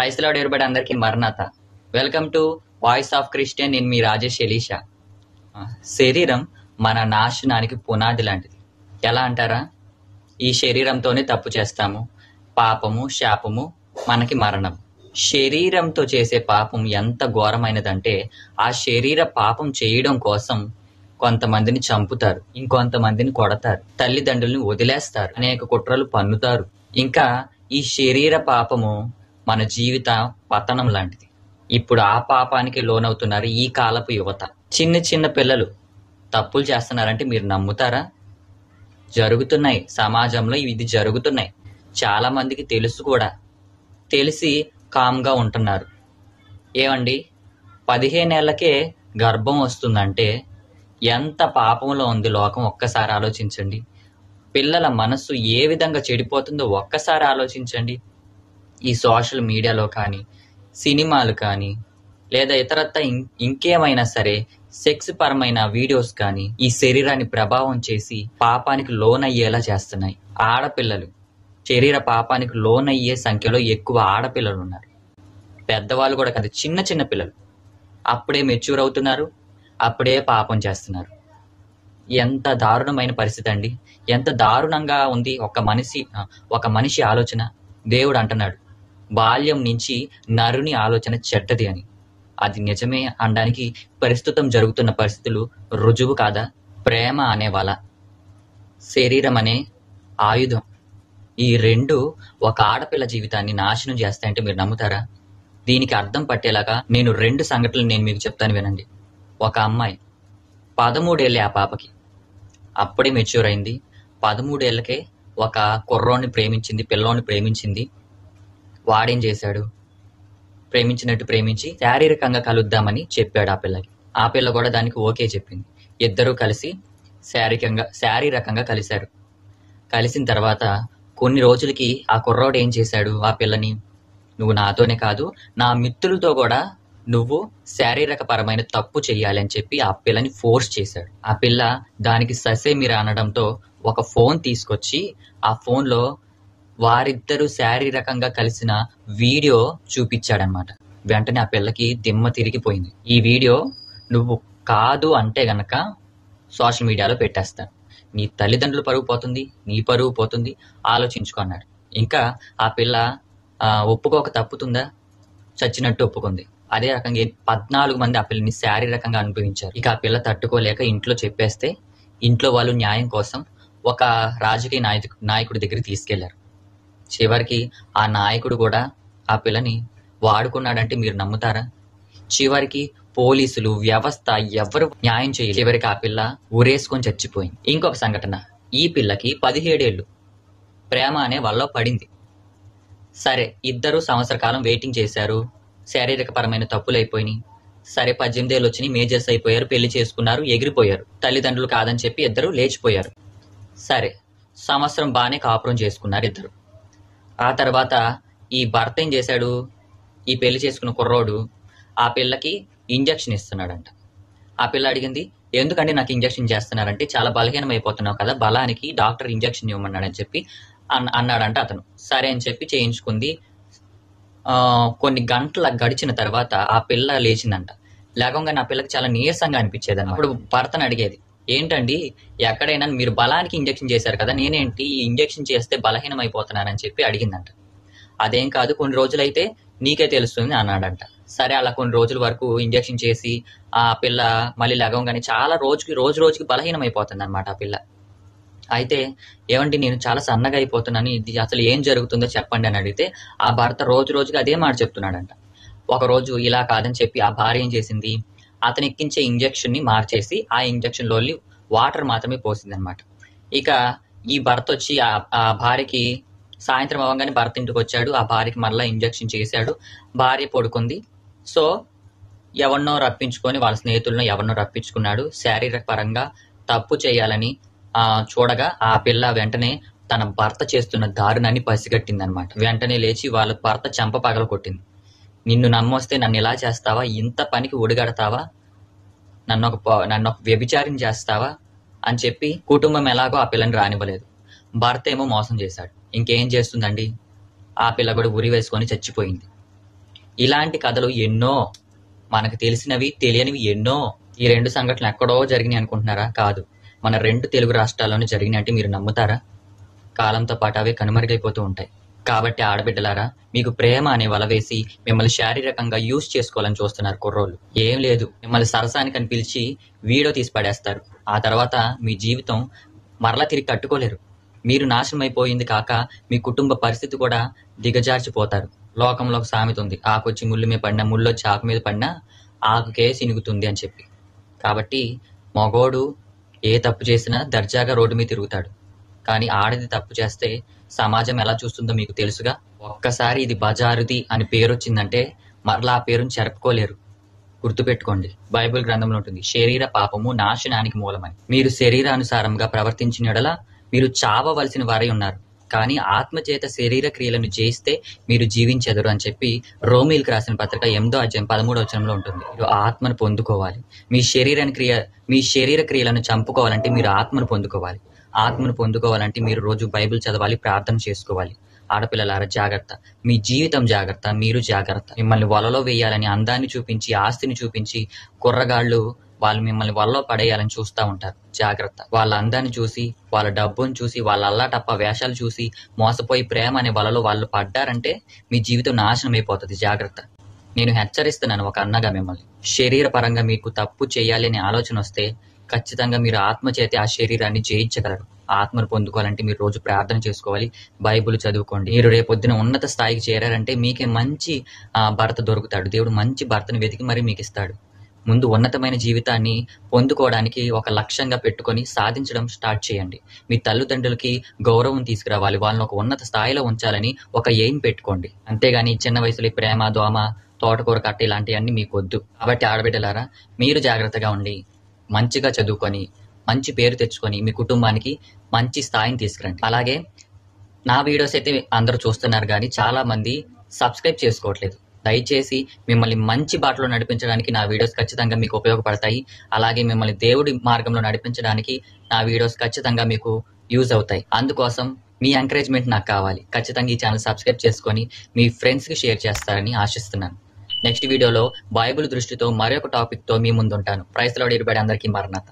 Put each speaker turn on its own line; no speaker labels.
Praise lord everybody అందరికీ మరణాత. Welcome to voice of Christian. నేను మీ రాజేష్ ఎలీషా. శరీరం మన నాశనానికి పునాది లాంటిది. ఎలా అంటారా? ఈ శరీరంతోనే తప్పు చేస్తాము. పాపము, శాపము, మనకి మరణం. శరీరంతో చేసే పాపం ఎంత ఘోరమైనదంటే ఆ శరీర పాపం చేయడం కోసం కొంతమందిని చంపుతారు, ఇంకొంతమందిని కొడతారు, తల్లిదండ్రుల్ని వదిలేస్తారు, అనేక కుట్రలు పన్నుతారు. ఇంకా ఈ శరీర పాపము మన జీవిత పతనం లాంటిది. ఇప్పుడు ఆ పాపానికి లోనవుతున్నారు ఈ కాలపు యువత. చిన్న చిన్న పిల్లలు తప్పులు చేస్తున్నారంటే మీరు నమ్ముతారా? జరుగుతున్నాయి, సమాజంలో ఇది జరుగుతున్నాయి. చాలా మందికి తెలుసు కూడా, తెలిసి కామ్గా ఉంటున్నారు. ఏమండి, 15 ఏళ్లకే గర్భం వస్తుందంటే ఎంత పాపంలో ఉంది లోకం ఒక్కసారి ఆలోచించండి. పిల్లల మనస్సు ఏ విధంగా చెడిపోతుందో ఒక్కసారి ఆలోచించండి. ఈ సోషల్ మీడియాలో కానీ, సినిమాలు కానీ, లేదా ఇతరత్త ఇంకేమైనా సరే సెక్స్ పరమైన వీడియోస్ కానీ ఈ శరీరాన్ని ప్రభావం చేసి పాపానికి లోనయ్యేలా చేస్తున్నాయి. ఆడపిల్లలు శరీర పాపానికి లోనయ్యే సంఖ్యలో ఎక్కువ ఆడపిల్లలు ఉన్నారు. పెద్దవాళ్ళు కూడా కాదు, చిన్న చిన్న పిల్లలు అప్పుడే మెచ్యూర్ అవుతున్నారు, అప్పుడే పాపం చేస్తున్నారు. ఎంత దారుణమైన పరిస్థితి అండి! ఎంత దారుణంగా ఉంది ఒక మనిషి ఆలోచన. దేవుడు అంటున్నాడు, బాల్యం నుంచి నరుని ఆలోచన చెడ్డది అని. అది నిజమే అనడానికి ప్రస్తుతం జరుగుతున్న పరిస్థితులు రుజువు కాదా? ప్రేమ అనే వల, శరీరం అనే ఆయుధం, ఈ రెండు ఒక ఆడపిల్ల జీవితాన్ని నాశనం చేస్తాయంటే మీరు నమ్ముతారా? దీనికి అర్థం పట్టేలాగా నేను 2 సంఘటనలు నేను మీకు చెప్తాను, వినండి. ఒక అమ్మాయి 13 ఏళ్ళే, ఆ పాపకి అప్పుడే మెచ్యూర్ అయింది. 13 ఏళ్ళకే ఒక కుర్రోని ప్రేమించింది, పిల్లోని ప్రేమించింది. వాడేం చేశాడు? ప్రేమించినట్టు ప్రేమించి శారీరకంగా కలుద్దామని చెప్పాడు ఆ పిల్లకి. ఆ పిల్ల కూడా దానికి ఓకే చెప్పింది. ఇద్దరూ కలిసి శారీరకంగా కలిశారు. కలిసిన తర్వాత కొన్ని రోజులకి ఆ కుర్రోడు ఏం చేశాడు? ఆ పిల్లని, నువ్వు నాతోనే కాదు నా మిత్రులతో కూడా నువ్వు శారీరక పరమైన తప్పు చెయ్యాలి అని చెప్పి ఆ పిల్లని ఫోర్స్ చేశాడు. ఆ పిల్ల దానికి ససేమిరా అనడంతో ఒక ఫోన్ తీసుకొచ్చి ఆ ఫోన్లో వారిద్దరూ శారీరకంగా కలిసిన వీడియో చూపించాడనమాట. వెంటనే ఆ పిల్లకి దిమ్మ తిరిగిపోయింది. ఈ వీడియో నువ్వు కాదు అంటే గనక సోషల్ మీడియాలో పెట్టేస్తాను, నీ తల్లిదండ్రుల పరువు పోతుంది, నీ పరువు పోతుంది, ఆలోచించుకో అన్నాడు. ఇంకా ఆ పిల్ల ఒప్పుకోక తప్పుతుందా? చచ్చినట్టు ఒప్పుకుంది. అదే రకంగా 14 మంది ఆ పిల్లని శారీరకంగా అనుభవించారు. ఇక ఆ పిల్ల తట్టుకోలేక ఇంట్లో చెప్పేస్తే ఇంట్లో వాళ్ళు న్యాయం కోసం ఒక రాజకీయ నాయకుడి దగ్గరికి తీసుకెళ్లారు. చివరికి ఆ నాయకుడు కూడా ఆ పిల్లని వాడుకున్నాడంటే మీరు నమ్ముతారా? చివరికి పోలీసులు, వ్యవస్థ ఎవరు న్యాయం చేయలేదు. చివరికి ఆ పిల్ల ఊరేసుకొని చచ్చిపోయింది. ఇంకొక సంఘటన, ఈ పిల్లకి 17 ఏళ్ళు ప్రేమ అనే వలలో పడింది. సరే, ఇద్దరు సంవత్సర కాలం వెయిటింగ్ చేశారు, శారీరక పరమైన తప్పులు అయిపోయినాయి. సరే, 18 ఏళ్ళు వచ్చినాయి, మేజర్స్ అయిపోయారు, పెళ్లి చేసుకున్నారు, ఎగిరిపోయారు. తల్లిదండ్రులు కాదని చెప్పి ఇద్దరు లేచిపోయారు. సరే, సంవత్సరం బాగానే కాపురం చేసుకున్నారు ఇద్దరు. ఆ తర్వాత ఈ భర్త ఏం చేశాడు? ఈ పెళ్లి చేసుకున్న కుర్రోడు ఆ పిల్లకి ఇంజక్షన్ ఇస్తున్నాడంట. ఆ పిల్ల అడిగింది, ఎందుకంటే నాకు ఇంజక్షన్ చేస్తున్నారంటే, చాలా బలహీనం అయిపోతున్నావు కదా, బలానికి డాక్టర్ ఇంజక్షన్ ఇవ్వమన్నాడని చెప్పి అన్నాడంట అతను. సరే అని చెప్పి చేయించుకుంది. కొన్ని గంటల గడిచిన తర్వాత ఆ పిల్ల లేచిందంట. లేకంగానే ఆ పిల్లకి చాలా నీరసంగా అనిపించేది. అప్పుడు భర్తను అడిగేది, ఏంటండి ఎక్కడైనా మీరు బలానికి ఇంజక్షన్ చేశారు కదా, నేనేంటి ఈ ఇంజక్షన్ చేస్తే బలహీనం అయిపోతున్నానని చెప్పి అడిగిందంట. అదేం కాదు, కొన్ని రోజులైతే నీకే తెలుస్తుంది అన్నాడంట. సరే, అలా కొన్ని రోజుల వరకు ఇంజక్షన్ చేసి ఆ పిల్ల మళ్ళీ లగంగానే చాలా రోజు రోజుకి బలహీనం అయిపోతుంది అనమాట ఆ పిల్ల. అయితే, ఏమండి నేను చాలా సన్నగా అయిపోతున్నాను, ఇది అసలు ఏం జరుగుతుందో చెప్పండి అని అడిగితే ఆ భర్త రోజుకి అదే మాట చెప్తున్నాడంట. ఒకరోజు ఇలా కాదని చెప్పి ఆ భార్య ఏం చేసింది, అతను ఎక్కించే ఇంజక్షన్ ని మార్చేసి ఆ ఇంజక్షన్ లో వాటర్ మాత్రమే పోసింది అనమాట. ఇక ఈ భర్త వచ్చి ఆ భార్యకి సాయంత్రం అవ్వగానే భర్త ఇంటికి వచ్చాడు. ఆ భార్యకి మరలా ఇంజక్షన్ చేశాడు. భార్య పడుకుంది. సో ఎవరినో రప్పించుకొని, వాళ్ళ స్నేహితులను ఎవరినో రప్పించుకున్నాడు. శారీరక పరంగా తప్పు చేయాలని చూడగా ఆ పిల్ల వెంటనే తన భర్త చేస్తున్న దారుణాన్ని పసిగట్టింది అనమాట. వెంటనే లేచి వాళ్ళ భర్త చెంప పగల కొట్టింది. నిన్ను నమ్మొస్తే నన్ను ఇలా చేస్తావా, ఇంత పనికి ఒడిగడతావా, నన్ను ఒక వ్యభిచారం చేస్తావా అని చెప్పి కుటుంబం ఎలాగో ఆ పిల్లని రానివ్వలేదు. భర్త ఏమో మోసం చేశాడు. ఇంకేం చేస్తుందండి, ఆ పిల్ల కూడా ఉరి వేసుకొని చచ్చిపోయింది. ఇలాంటి కథలు ఎన్నో, మనకు తెలిసినవి తెలియనివి ఎన్నో. ఈ 2 సంఘటనలు ఎక్కడో జరిగినాయి అనుకుంటున్నారా? కాదు, మన 2 తెలుగు రాష్ట్రాల్లోనే జరిగినాయి. అంటే మీరు నమ్ముతారా? కాలంతో పాటు అవి కనుమరుగైపోతూ ఉంటాయి. కాబట్టి ఆడబిడ్డలారా, మీకు ప్రేమ అనే వల వేసి మిమ్మల్ని శారీరకంగా యూజ్ చేసుకోవాలని చూస్తున్నారు కుర్రోళ్ళు. ఏం లేదు, మిమ్మల్ని సరసానికి అని పిలిచి వీడియో తీసి పడేస్తారు. ఆ తర్వాత మీ జీవితం మరలా తిరిగి కట్టుకోలేరు. మీరు నాశనం అయిపోయింది కాక మీ కుటుంబ పరిస్థితి కూడా దిగజార్చిపోతారు. లోకంలో ఒక సామెత ఉంది, ఆకొచ్చి ముళ్ళు మీద పడినా, ముళ్ళొచ్చి ఆకు మీద పడినా ఆకుకే సినుగుతుంది అని చెప్పి. కాబట్టి మగోడు ఏ తప్పు చేసినా దర్జాగా రోడ్డు మీద తిరుగుతాడు. కానీ ఆడది తప్పు చేస్తే సమాజం ఎలా చూస్తుందో మీకు తెలుసుగా. ఒక్కసారి ఇది బజారుది అని పేరు వచ్చిందంటే మరలా ఆ పేరుని చెరుపుకోలేరు. గుర్తుపెట్టుకోండి, బైబిల్ గ్రంథంలో ఉంటుంది, శరీర పాపము నాశనానికి మూలమని. మీరు శరీరానుసారంగా ప్రవర్తించిన యెడల మీరు చావవలసిన వారై ఉన్నారు. కానీ ఆత్మచేత శరీర క్రియలను జయిస్తే మీరు జీవించెదరు అని చెప్పి రోమీలకు రాసిన పత్రిక 8వ అధ్యాయం 13వ వచనంలో ఉంటుంది. మీరు ఆత్మను పొందుకోవాలి. మీ శరీర క్రియలను చంపుకోవాలంటే మీరు ఆత్మను పొందుకోవాలి. ఆత్మను పొందుకోవాలంటే మీరు రోజు బైబిల్ చదవాలి, ప్రార్థన చేసుకోవాలి. ఆడపిల్లలారా జాగ్రత్త, మీ జీవితం జాగ్రత్త, మీరు జాగ్రత్త. మిమ్మల్ని వలలో వేయాలని అందాన్ని చూపించి, ఆస్తిని చూపించి కుర్రగాళ్ళు వాళ్ళు మిమ్మల్ని వలలో పడేయాలని చూస్తూ ఉంటారు. జాగ్రత్త. వాళ్ళ అందాన్ని చూసి, వాళ్ళ డబ్బును చూసి, వాళ్ళ అల్లాటప్ప వేషాలు చూసి మోసపోయి ప్రేమ అనే వలలో వాళ్ళు పడ్డారంటే మీ జీవితం నాశనం అయిపోతుంది. జాగ్రత్త. నేను హెచ్చరిస్తున్నాను ఒక అన్నగా మిమ్మల్ని. శరీర పరంగా మీకు తప్పు చేయాలి అనే ఆలోచన వస్తే ఖచ్చితంగా మీరు ఆత్మచేతే ఆ శరీరాన్ని జయించగలరు. ఆత్మను పొందుకోవాలంటే మీరు రోజు ప్రార్థన చేసుకోవాలి, బైబిల్ చదువుకోండి. మీరు రేపొద్దున ఉన్నత స్థాయికి చేరారంటే మీకే మంచి భర్త దొరుకుతాడు. దేవుడు మంచి భర్తను వెతికి మరీ మీకు ఇస్తాడు. ముందు ఉన్నతమైన జీవితాన్ని పొందుకోవడానికి ఒక లక్ష్యంగా పెట్టుకొని సాధించడం స్టార్ట్ చేయండి. మీ తల్లిదండ్రులకి గౌరవం తీసుకురావాలి, వాళ్ళని ఒక ఉన్నత స్థాయిలో ఉంచాలని ఒక ఎయిమ్ పెట్టుకోండి. అంతేగాని చిన్న వయసులో ప్రేమ, దోమ, తోటకూర కట్ట ఇలాంటివన్నీ మీకు వద్దు. కాబట్టి ఆడబిడ్డలారా, మీరు జాగ్రత్తగా ఉండి మంచిగా చదువుకొని మంచి పేరు తెచ్చుకొని మీ కుటుంబానికి మంచి స్థాయిని తీసుకురండి. అలాగే నా వీడియోస్ అయితే అందరూ చూస్తున్నారు కానీ చాలా మంది సబ్స్క్రైబ్ చేసుకోవట్లేదు. దయచేసి మిమ్మల్ని మంచి బాటలో నడిపించడానికి నా వీడియోస్ ఖచ్చితంగా మీకు ఉపయోగపడతాయి. అలాగే మిమ్మల్ని దేవుడి మార్గంలో నడిపించడానికి నా వీడియోస్ ఖచ్చితంగా మీకు యూజ్ అవుతాయి. అందుకోసం మీ ఎంకరేజ్మెంట్ నాకు కావాలి. ఖచ్చితంగా ఈ ఛానల్ సబ్స్క్రైబ్ చేసుకొని మీ ఫ్రెండ్స్కి షేర్ చేస్తారని ఆశిస్తున్నాను. నెక్స్ట్ వీడియోలో బైబిల్ దృష్టితో మరొక టాపిక్తో మీ ముందుంటాను. Praise the Lord. అందరికీ మరణాత.